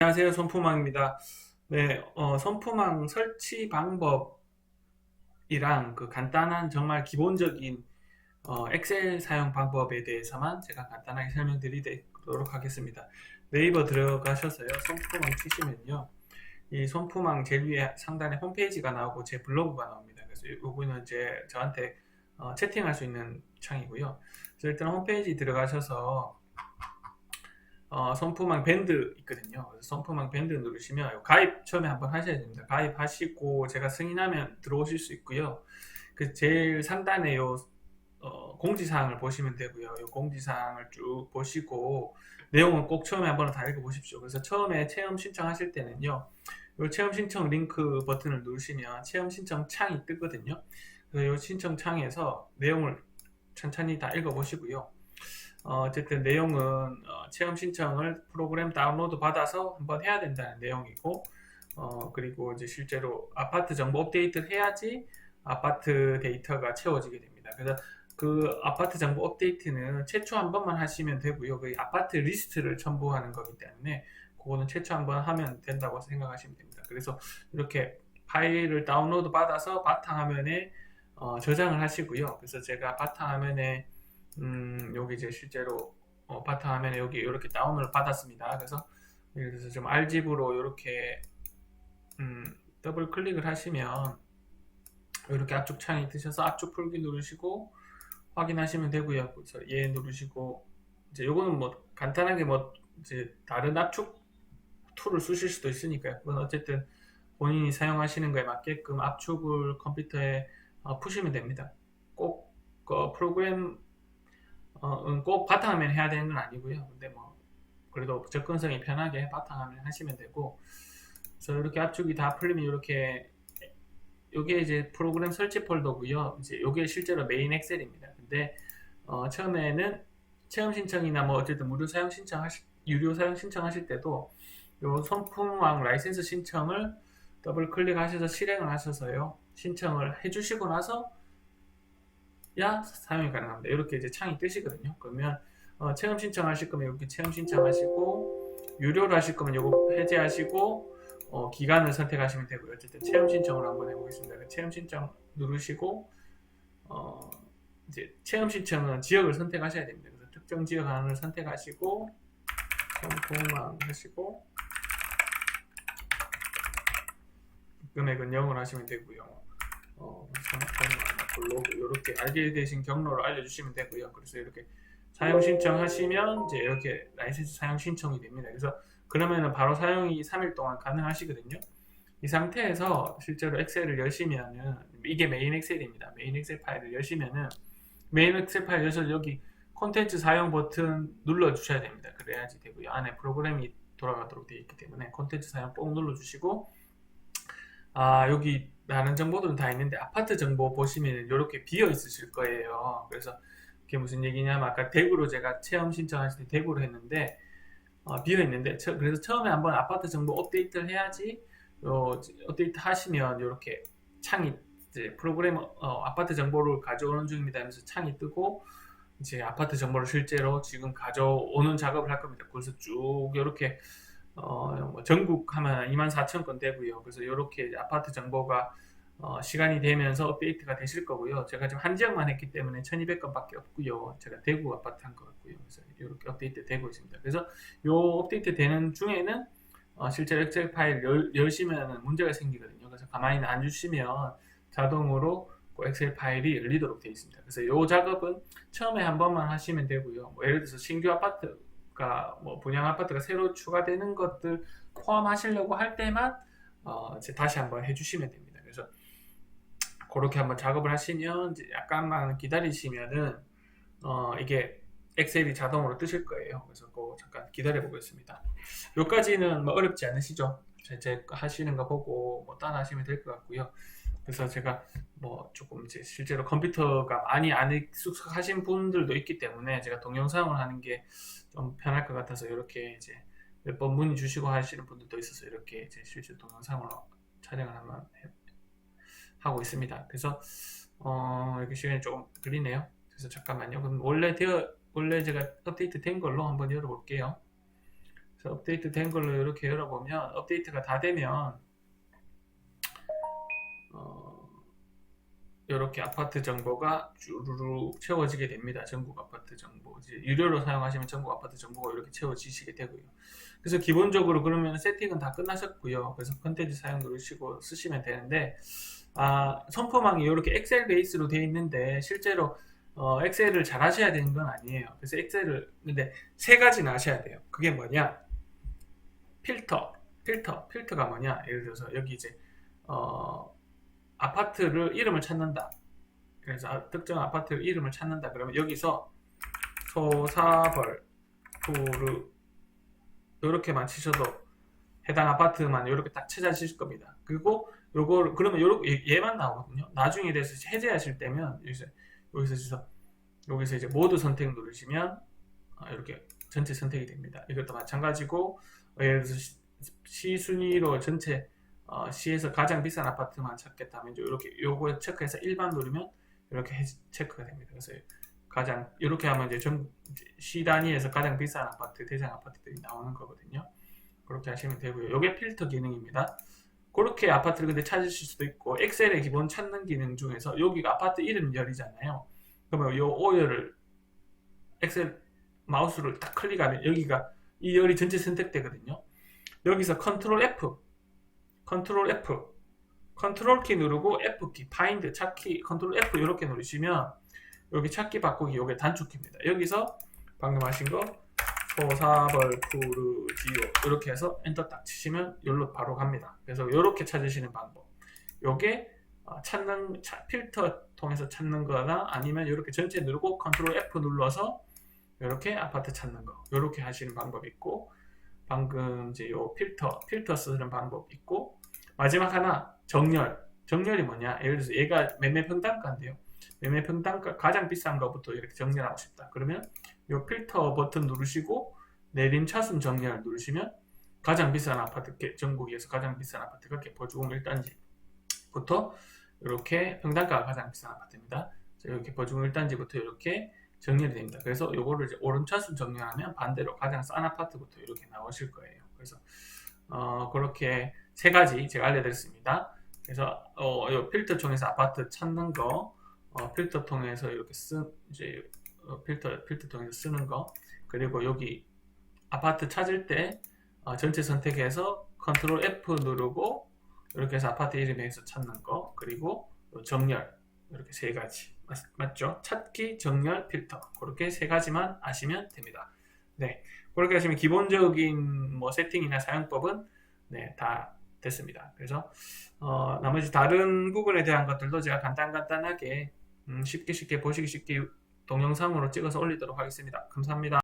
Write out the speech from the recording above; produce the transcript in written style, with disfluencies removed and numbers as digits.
안녕하세요. 손fu망입니다. 네, 손fu망 설치 방법이랑 그 간단한 정말 기본적인 엑셀 사용 방법에 대해서만 제가 간단하게 설명드리도록 하겠습니다. 네이버 들어가셔서요. 손fu망 치시면요. 이 손fu망 제일 위에 상단에 홈페이지가 나오고 제 블로그가 나옵니다. 그래서 요거는 이제 저한테 채팅할 수 있는 창이고요. 그래서 일단 홈페이지 들어가셔서 손fu망 밴드 있거든요. 그래서 손fu망 밴드 누르시면 가입 처음에 한번 하셔야 됩니다. 가입하시고 제가 승인하면 들어오실 수 있고요. 그 제일 상단에 공지사항을 보시면 되고요. 요 공지사항을 쭉 보시고 내용은 꼭 처음에 한번 다 읽어보십시오. 그래서 처음에 체험 신청하실 때는요. 요 체험 신청 링크 버튼을 누르시면 체험 신청 창이 뜨거든요. 그래서 요 신청 창에서 내용을 천천히 다 읽어보시고요. 어쨌든 내용은 체험 신청을 프로그램 다운로드 받아서 한번 해야 된다는 내용이고, 그리고 이제 실제로 아파트 정보 업데이트를 해야지 아파트 데이터가 채워지게 됩니다. 그래서 그 아파트 정보 업데이트는 최초 한 번만 하시면 되고요. 그 아파트 리스트를 첨부하는 거기 때문에 그거는 최초 한 번 하면 된다고 생각하시면 됩니다. 그래서 이렇게 파일을 다운로드 받아서 바탕화면에 저장을 하시고요. 그래서 제가 바탕화면에 여기 이제 실제로 바탕화면에 여기 이렇게 다운을 받았습니다. 그래서 예를 들어서 좀 RGB로 이렇게 더블 클릭을 하시면 이렇게 압축 창이 뜨셔서 압축 풀기 누르시고 확인하시면 되고요. 그래서 얘 누르시고 이제 요거는 뭐 간단하게 뭐 이제 다른 압축 툴을 쓰실 수도 있으니까요. 그건 어쨌든 본인이 사용하시는 거에 맞게끔 압축을 컴퓨터에 푸시면 됩니다. 꼭 프로그램 꼭 바탕화면 해야 되는 건 아니고요. 근데 뭐 그래도 접근성이 편하게 바탕화면 하시면 되고, 그래서 이렇게 압축이 다 풀리면 이렇게 요게 이제 프로그램 설치 폴더고요. 이제 요게 실제로 메인 엑셀입니다. 근데 처음에는 체험 신청이나 뭐 어쨌든 유료 사용 신청하실 때도 요 손품왕 라이센스 신청을 더블 클릭하셔서 실행을 하셔서요. 신청을 해주시고 나서 야 사용이 가능합니다. 이렇게 이제 창이 뜨시거든요. 그러면 체험 신청하실 거면 이렇게 체험 신청하시고 유료로 하실 거면 이거 해제하시고 기간을 선택하시면 되고요. 어쨌든 체험 신청을 한번 해보겠습니다. 체험 신청 누르시고 이제 체험 신청은 지역을 선택하셔야 됩니다. 그래서 특정 지역 하나를 선택하시고 성공만 하시고 금액은 0을 하시면 되고요. 블로그 이렇게 알게 되신 경로를 알려주시면 되고요. 그래서 이렇게 사용 신청하시면 이제 이렇게 라이센스 사용 신청이 됩니다. 그래서 그러면은 바로 사용이 3일 동안 가능하시거든요. 이 상태에서 실제로 엑셀을 여시면은 이게 메인 엑셀입니다. 메인 엑셀 파일을 여시면은 메인 엑셀 파일 여셔서 여기 콘텐츠 사용 버튼 눌러 주셔야 됩니다. 그래야지 되고요. 안에 프로그램이 돌아가도록 되어 있기 때문에 콘텐츠 사용 꼭 눌러 주시고, 여기 많은 정보들은 다 있는데 아파트 정보 보시면 이렇게 비어 있으실 거예요. 그래서 그게 무슨 얘기냐면 아까 대구로 제가 체험 신청하실 때 대구로 했는데 비어 있는데 그래서 처음에 한번 아파트 정보 업데이트를 해야지 업데이트 하시면 이렇게 창이 이제 프로그램 아파트 정보를 가져오는 중입니다 하면서 창이 뜨고 이제 아파트 정보를 실제로 지금 가져오는 작업을 할 겁니다. 그래서 쭉 이렇게 뭐 전국 하면 24,000건 되고요. 그래서 이렇게 아파트 정보가 시간이 되면서 업데이트가 되실 거고요. 제가 지금 한 지역만 했기 때문에 1200건밖에 없고요. 제가 대구 아파트 한 것 같고요. 그래서 이렇게 업데이트 되고 있습니다. 그래서 이 업데이트 되는 중에는 실제 엑셀 파일 열시면 문제가 생기거든요. 그래서 가만히 안 주시면 자동으로 그 엑셀 파일이 열리도록 되어 있습니다. 그래서 이 작업은 처음에 한 번만 하시면 되고요. 뭐 예를 들어서 신규 아파트가 뭐 분양 아파트가 새로 추가되는 것들 포함하시려고 할 때만 이제 다시 한번 해주시면 됩니다. 그래서 그렇게 한번 작업을 하시면 이제 약간만 기다리시면은 이게 엑셀이 자동으로 뜨실 거예요. 그래서 그거 잠깐 기다려 보겠습니다. 여기까지는 뭐 어렵지 않으시죠? 제 하시는 거 보고 뭐 따라하시면 될 것 같고요. 그래서 제가 뭐 조금 이제 실제로 컴퓨터가 많이 안 익숙하신 분들도 있기 때문에 제가 동영상을 하는 게 좀 편할 것 같아서 이렇게 이제 몇 번 문의 주시고 하시는 분들도 있어서 이렇게 이제 실제 동영상으로 촬영을 한번 하고 있습니다. 그래서 이렇게 시간이 조금 걸리네요. 그래서 잠깐만요. 그럼 원래 제가 업데이트 된 걸로 한번 열어볼게요. 그래서 업데이트 된 걸로 이렇게 열어보면 업데이트가 다 되면 이렇게 아파트 정보가 주르륵 채워지게 됩니다. 전국 아파트 정보. 이제 유료로 사용하시면 전국 아파트 정보가 이렇게 채워지시게 되고요. 그래서 기본적으로 그러면 세팅은 다 끝나셨고요. 그래서 컨텐츠 사용 누르시고 쓰시면 되는데, 선포망이 이렇게 엑셀 베이스로 되어 있는데 실제로 엑셀을 잘 하셔야 되는 건 아니에요. 그래서 엑셀을 근데 세 가지는 하셔야 돼요. 그게 뭐냐? 필터가 뭐냐? 예를 들어서 여기 이제 아파트를 이름을 찾는다. 그래서 특정 아파트 이름을 찾는다. 그러면 여기서 소사벌 푸르 이렇게만 치셔도 해당 아파트만 이렇게 딱 찾아주실 겁니다. 그리고 요걸 그러면 요렇게 얘만 나오거든요. 나중에 대해서 해제하실 때면 여기서 이제 모두 선택 누르시면 이렇게 전체 선택이 됩니다. 이것도 마찬가지고 예를 들어서 시 순위로 전체 시에서 가장 비싼 아파트만 찾겠다면 이렇게 요거 체크해서 일반 누르면 이렇게 체크가 됩니다. 그래서 가장 이렇게 하면 이제 시 단위에서 가장 비싼 아파트 대상 아파트들이 나오는 거거든요. 그렇게 하시면 되고요. 이게 필터 기능입니다. 그렇게 아파트를 근데 찾으실 수도 있고 엑셀의 기본 찾는 기능 중에서 여기가 아파트 이름 열이잖아요. 그러면 요 오열을 엑셀 마우스를 딱 클릭하면 여기가 이 열이 전체 선택되거든요. 여기서 컨트롤 키 누르고 F키 파인드 찾기 컨트롤 F 이렇게 누르시면 여기 찾기 바꾸기 요게 단축키입니다. 여기서 방금 하신 거 소사벌 푸르지오 이렇게 해서 엔터 딱 치시면 여기로 바로 갑니다. 그래서 이렇게 찾으시는 방법. 요게 필터 통해서 찾는 거나 아니면 이렇게 전체 누르고 컨트롤 F 눌러서 이렇게 아파트 찾는 거 이렇게 하시는 방법이 있고, 방금 이제 요 필터 쓰는 방법 있고, 마지막 하나 정렬이 뭐냐? 예를 들어서 얘가 매매 평단가인데요. 매매 평단가 가장 비싼 거부터 이렇게 정렬하고 싶다. 그러면 요 필터 버튼 누르시고 내림 차순 정렬 누르시면 가장 비싼 아파트, 전국에서 가장 비싼 아파트가 개포주공 1단지부터 이렇게 평단가가 가장 비싼 아파트입니다. 이렇게 개포주공 1단지부터 이렇게 정렬이 됩니다. 그래서 요거를 이제 오른차순 정렬하면 반대로 가장 싼 아파트부터 이렇게 나오실 거예요. 그래서 그렇게 세 가지 제가 알려드렸습니다. 그래서 요 필터 통해서 아파트 찾는 거, 필터 통해서 이렇게 필터 통해서 쓰는 거, 그리고 여기 아파트 찾을 때 전체 선택해서 컨트롤 F 누르고 이렇게 해서 아파트 이름에서 찾는 거, 그리고 정렬 이렇게 세 가지 맞죠? 찾기, 정렬, 필터 그렇게 세 가지만 아시면 됩니다. 네, 그렇게 하시면 기본적인 뭐 세팅이나 사용법은 네, 다 됐습니다. 그래서 나머지 다른 부분에 대한 것들도 제가 간단하게 쉽게 보시기 쉽게 동영상으로 찍어서 올리도록 하겠습니다. 감사합니다.